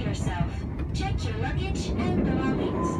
yourself. Check your luggage and belongings.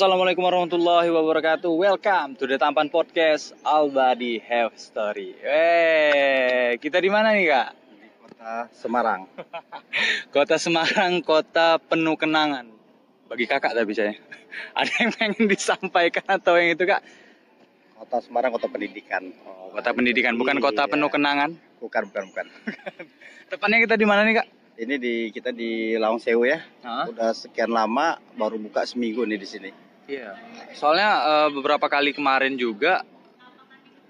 Assalamualaikum warahmatullahi wabarakatuh. Welcome to the Tampan Podcast Albadi Have Story. Kita di mana nih, Kak? Di kota Semarang. Kota Semarang, kota penuh kenangan. Bagi Kakak tapi saya. Ada yang pengen disampaikan atau yang itu, Kak? Kota Semarang, kota pendidikan. Oh, kota pendidikan, bukan kota penuh kenangan. Bukan. Tepatnya kita di mana nih, Kak? Ini kita di Lawang Sewu ya. Udah sekian lama baru buka seminggu nih di sini. Iya. Soalnya beberapa kali kemarin juga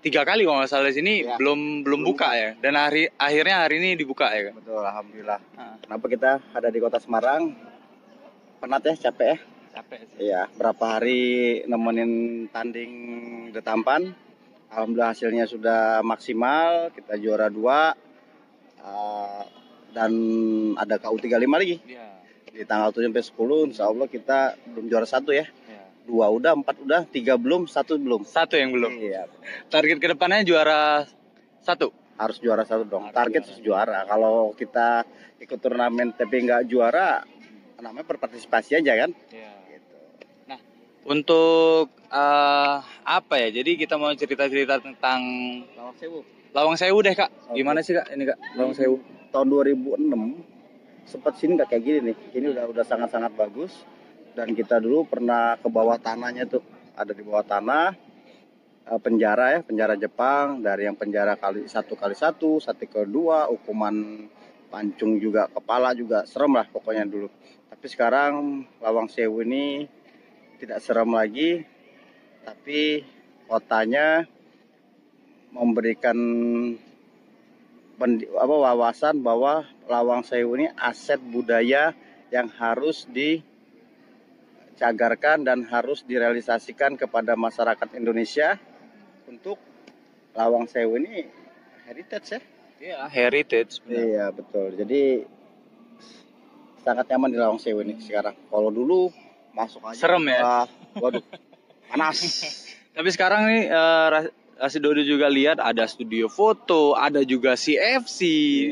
3 kali kalau nggak salah di sini ya. belum buka ya. Dan akhirnya hari ini dibuka ya, Kak? Betul, alhamdulillah. Kenapa kita ada di kota Semarang? Penat ya, capek ya? Capek sih. Iya, berapa hari nemenin tanding The Tampan. Alhamdulillah hasilnya sudah maksimal, kita juara 2. Dan ada KU35 lagi. Iya. Di tanggal 7 sampai 10 insya Allah kita belum juara 1 ya. Iya. 2 udah, 4 udah, 3 belum, 1 belum. 1 yang belum. Iya. Target kedepannya juara 1. Harus juara 1 dong. Harus Target juara. Kalau kita ikut turnamen tapi nggak juara, namanya berpartisipasi aja kan. Iya. Gitu. Nah, untuk apa ya? Jadi kita mau cerita-cerita tentang Lawang Sewu. Lawang Sewu deh, Kak. Oke. Gimana sih, Kak? Ini, Kak, Lawang Sewu. Tahun 2006 sempat sini nggak kayak gini nih. Ini udah sangat-sangat bagus. Dan kita dulu pernah ke bawah tanahnya tuh. Ada di bawah tanah penjara ya, penjara Jepang. Dari yang penjara kali 1x1, 1x2, hukuman pancung juga, kepala juga serem lah pokoknya dulu. Tapi sekarang Lawang Sewu ini tidak serem lagi. Tapi kotanya memberikan wawasan bahwa Lawang Sewu ini aset budaya yang harus dicagarkan dan harus direalisasikan kepada masyarakat Indonesia untuk Lawang Sewu ini heritage ya. Iya, heritage. Benar. Iya betul. Jadi sangat nyaman di Lawang Sewu ini sekarang. Kalau dulu masuk aja serem ya. Waduh, panas. Tapi sekarang nih kasih Dodo juga lihat ada studio foto, ada juga CFC,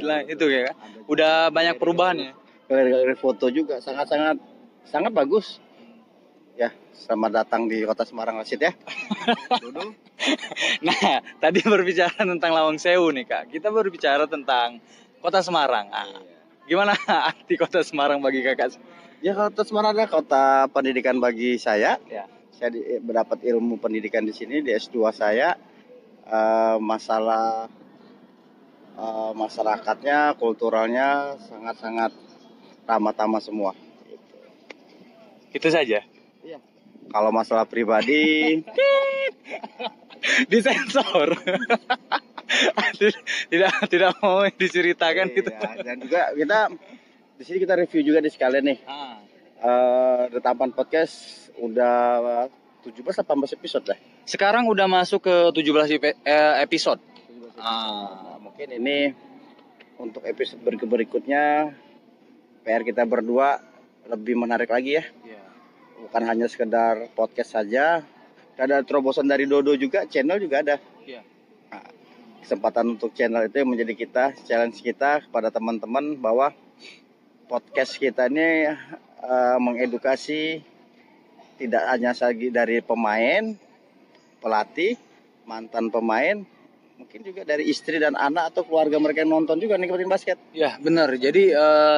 lah itu ya. Udah banyak perubahannya. Galeri foto juga sangat bagus. Ya, selamat datang di Kota Semarang Rasid ya. Dodo. Nah, tadi berbicara tentang Lawang Sewu nih Kak. Kita berbicara tentang Kota Semarang. Gimana arti Kota Semarang bagi Kakak? Ya, Kota Semarang adalah kota pendidikan bagi saya. Ya. Saya mendapat ilmu pendidikan di sini di S2 saya. Masalah masyarakatnya, kulturalnya sangat-sangat ramah-tamah semua. Itu saja. Iya. Kalau masalah pribadi, Disensor. tidak mau diceritakan gitu. iya. Dan juga kita di sini kita review juga di sekalian nih. The Tampan Podcast udah 17-18 episode lah. Sekarang udah masuk ke 17 episode. Nah, mungkin ini untuk episode berikutnya PR kita berdua lebih menarik lagi ya. Bukan hanya sekedar podcast saja. Ada terobosan dari Dodo juga, channel juga ada. Nah, kesempatan untuk channel itu yang menjadi challenge kita kepada teman-teman bahwa podcast kita ini mengedukasi tidak hanya lagi dari pemain, pelatih, mantan pemain, mungkin juga dari istri dan anak atau keluarga mereka yang nonton juga nikmatin basket. Ya benar. Jadi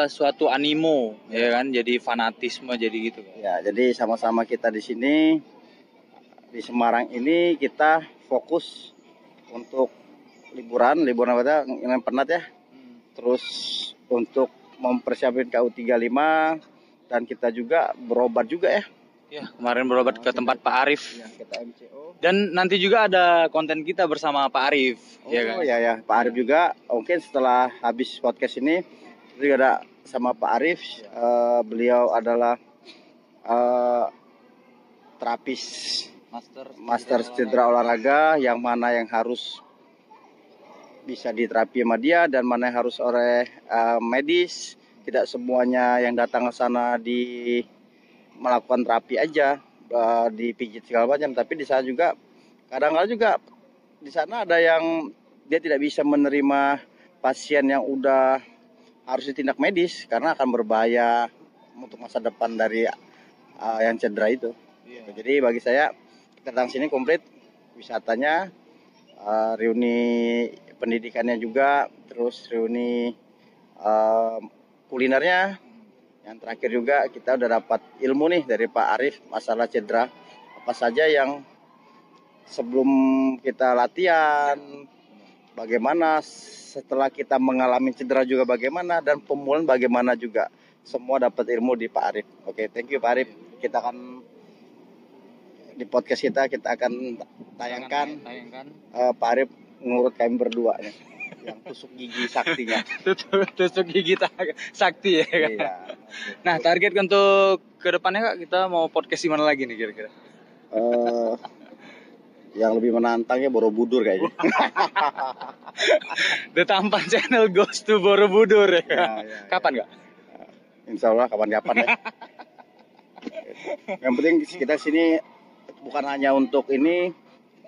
suatu animo, ya kan. Jadi fanatisme, jadi gitu. Ya, jadi sama-sama kita di sini di Semarang ini kita fokus untuk liburan kita yang penat ya. Terus untuk mempersiapkan KU35 dan kita juga berobat juga ya. Ya, kemarin berobat ke tempat Pak Arif. Ya, kita MCO. Dan nanti juga ada konten kita bersama Pak Arif. Ya kan? Ya, Pak Arif juga. Mungkin setelah habis podcast ini juga ada sama Pak Arif. Beliau adalah terapis master cedera olahraga, yang mana yang harus bisa diterapi sama dia dan mana yang harus oleh medis. Tidak semuanya yang datang ke sana melakukan terapi aja, dipijit segala macam, tapi di sana juga kadang-kadang juga di sana ada yang dia tidak bisa menerima pasien yang udah harus ditindak medis karena akan berbahaya untuk masa depan dari yang cedera itu. Jadi bagi saya kita datang sini komplit wisatanya, reuni pendidikannya juga, terus reuni kulinernya. Yang terakhir juga kita udah dapat ilmu nih dari Pak Arif masalah cedera apa saja yang sebelum kita latihan, bagaimana setelah kita mengalami cedera juga bagaimana, dan pemulihan bagaimana juga. Semua dapat ilmu di Pak Arif. Oke, thank you Pak Arif. Kita akan di podcast kita akan tayangkan Pak Arif ngurut kami berdua nih, yang tusuk gigi saktinya. tusuk gigi sakti ya Kak? Iya. Nah, target untuk ke depannya Kak, kita mau podcast di mana lagi nih kira-kira? Yang lebih menantangnya Borobudur kayaknya. The Tampan Channel goes to Borobudur ya. Ya. Kapan Kak? Insya Allah kapan-kapan ya. Yang penting kita sini bukan hanya untuk ini,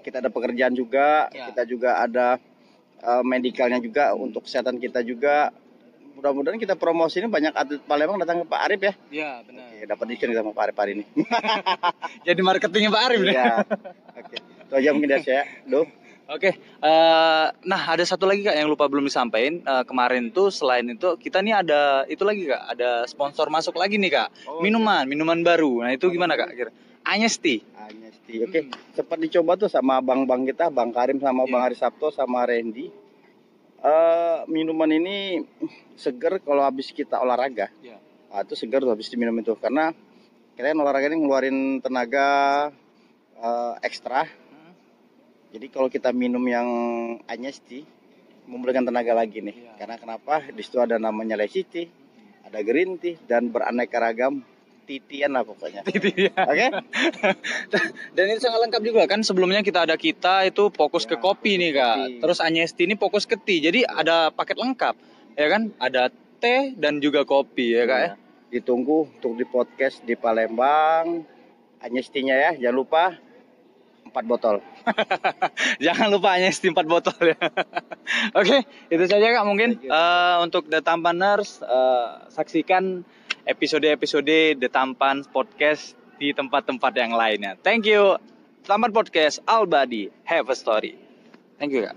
kita ada pekerjaan juga, kita juga ada medikalnya juga untuk kesehatan kita juga. Mudah-mudahan kita promosi ini banyak atlet Palembang datang ke Pak Arif ya. Iya, benar. Oke, dapat diskon sama Pak Arif hari ini. Jadi marketingnya Pak Arif deh. Iya. Oke. Itu aja mungkin dari saya. Oke, nah ada satu lagi Kak yang lupa belum disampaikan. Kemarin tuh selain itu kita nih ada itu lagi Kak, ada sponsor masuk lagi nih Kak. Minuman baru. Nah itu gimana Kak? Anyesti. Oke. Sempat dicoba tuh sama bang kita, Bang Karim sama Bang Ari Sabto sama Randy. Minuman ini seger kalau habis kita olahraga. Itu seger tuh habis diminum itu, karena kita olahraga ini ngeluarin tenaga ekstra. Jadi kalau kita minum yang Anyesti memberikan tenaga lagi nih. Karena kenapa? Di situ ada namanya leciti, ada green tea dan beraneka ragam titian lah pokoknya. Oke? Dan ini sangat lengkap juga kan, sebelumnya kita itu fokus ke kopi nih Kak. Terus Anyesti ini fokus ke tea. Jadi ada paket lengkap. Ya kan? Ada teh dan juga kopi ya Kak ya. Ditunggu untuk di podcast di Palembang. Anyestinya ya, jangan lupa 4 botol. Jangan lupa hanya isi 4 botol ya. Oke, itu saja Kak mungkin. Thank you. Untuk The Tampaners, saksikan episode-episode The Tampan Podcast di tempat-tempat yang lainnya. Thank you. Tampan Podcast, Albadi, have a story. Thank you Kak.